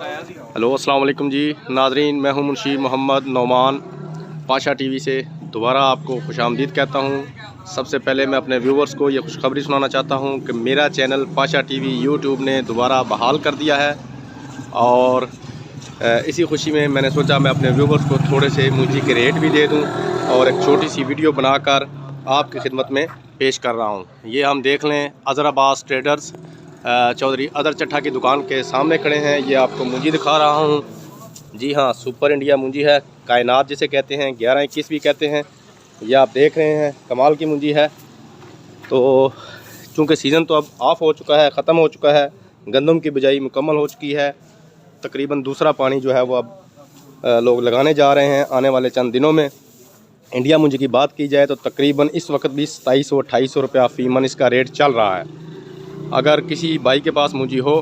Hello अस्सलाम वालेकुम जी नाजरीन, मैं हूं मुंशी मोहम्मद नौमान पाशा टीवी से दोबारा आपको खुशामदीद कहता हूं। सबसे पहले मैं अपने व्यूवर्स को ये खुशखबरी सुनाना चाहता हूं कि मेरा चैनल पाशा टीवी यूट्यूब ने दोबारा बहाल कर दिया है और इसी खुशी में मैंने सोचा मैं अपने व्यूवर्स को थोड़े से मूंजी के रेट भी दे दूं और एक छोटी सी वीडियो बनाकर आपकी खिदमत में पेश कर रहा हूं। ये हम देख लें, अज़राबाद ट्रेडर्स चौधरी अदर चट्ठा की दुकान के सामने खड़े हैं। ये आपको मूंजी दिखा रहा हूँ। जी हाँ, सुपर इंडिया मूंजी है, कायनात जिसे कहते हैं, 11-21 भी कहते हैं। ये आप देख रहे हैं, कमाल की मूंजी है। तो चूँकि सीज़न तो अब ऑफ हो चुका है, ख़त्म हो चुका है, गंदम की बिजाई मुकम्मल हो चुकी है। तकरीबन दूसरा पानी जो है वो अब लोग लगाने जा रहे हैं आने वाले चंद दिनों में। इंडिया मूंजी की बात की जाए तो तकरीबन इस वक्त भी 2700-2800 रुपया फ़ी मन इसका रेट चल रहा है। अगर किसी भाई के पास मूंजी हो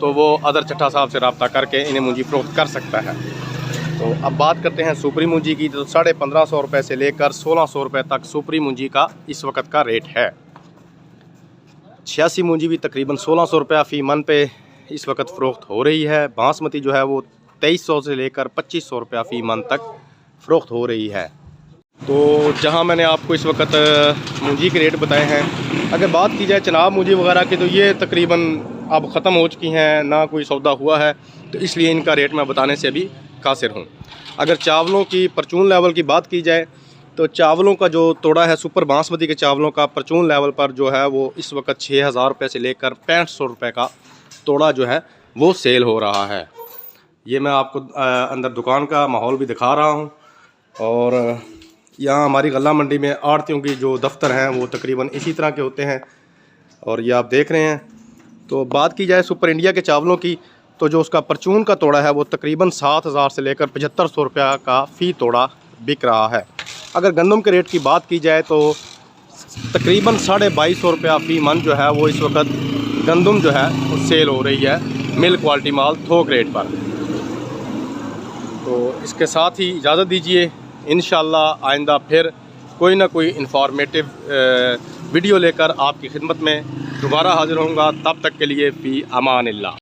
तो वो अदर चट्ठा साहब से रब्ता करके इन्हें मूंजी फ़रोख्त कर सकता है। तो अब बात करते हैं सुपरी मूंजी की। तो 1550 रुपये से लेकर 1600 रुपये तक सुपरी मूंजी का इस वक्त का रेट है। 86 मूंजी भी तकरीबन 1600 रुपया फ़ी मन पे इस वक्त फ़रोख्त हो रही है। बासमती जो है वो 2300 से लेकर 2500 रुपया फ़ी मन तक फ़रोख्त हो रही है। तो जहां मैंने आपको इस वक्त मूंजी के रेट बताए हैं, अगर बात की जाए चनाब मूंजी वगैरह की तो ये तकरीबन अब ख़त्म हो चुकी हैं, ना कोई सौदा हुआ है, तो इसलिए इनका रेट मैं बताने से अभी कासिर हूँ। अगर चावलों की परचून लेवल की बात की जाए तो चावलों का जो तोड़ा है सुपर बासमती के चावलों का परचून लेवल पर जो है वो इस वक्त 6000 रुपये से लेकर 6500 रुपये का तोड़ा जो है वो सेल हो रहा है। ये मैं आपको अंदर दुकान का माहौल भी दिखा रहा हूँ। और यहाँ हमारी गल्ला मंडी में आड़तियों की जो दफ्तर हैं वो तकरीबन इसी तरह के होते हैं और ये आप देख रहे हैं। तो बात की जाए सुपर इंडिया के चावलों की तो जो उसका परचून का तोड़ा है वो तकरीबन 7000 से लेकर 7500 रुपया का फ़ी तोड़ा बिक रहा है। अगर गंदम के रेट की बात की जाए तो तकरीबन 2250 रुपया फ़ी मन जो है वो इस वक्त गंदम जो है वो सेल हो रही है मिल क्वालिटी माल थोक रेट पर। तो इसके साथ ही इजाज़त दीजिए, इंशाअल्लाह आइंदा फिर कोई ना कोई इंफॉर्मेटिव वीडियो लेकर आपकी खिदमत में दोबारा हाज़िर होऊंगा। तब तक के लिए फ़ी अमानिल्लाह।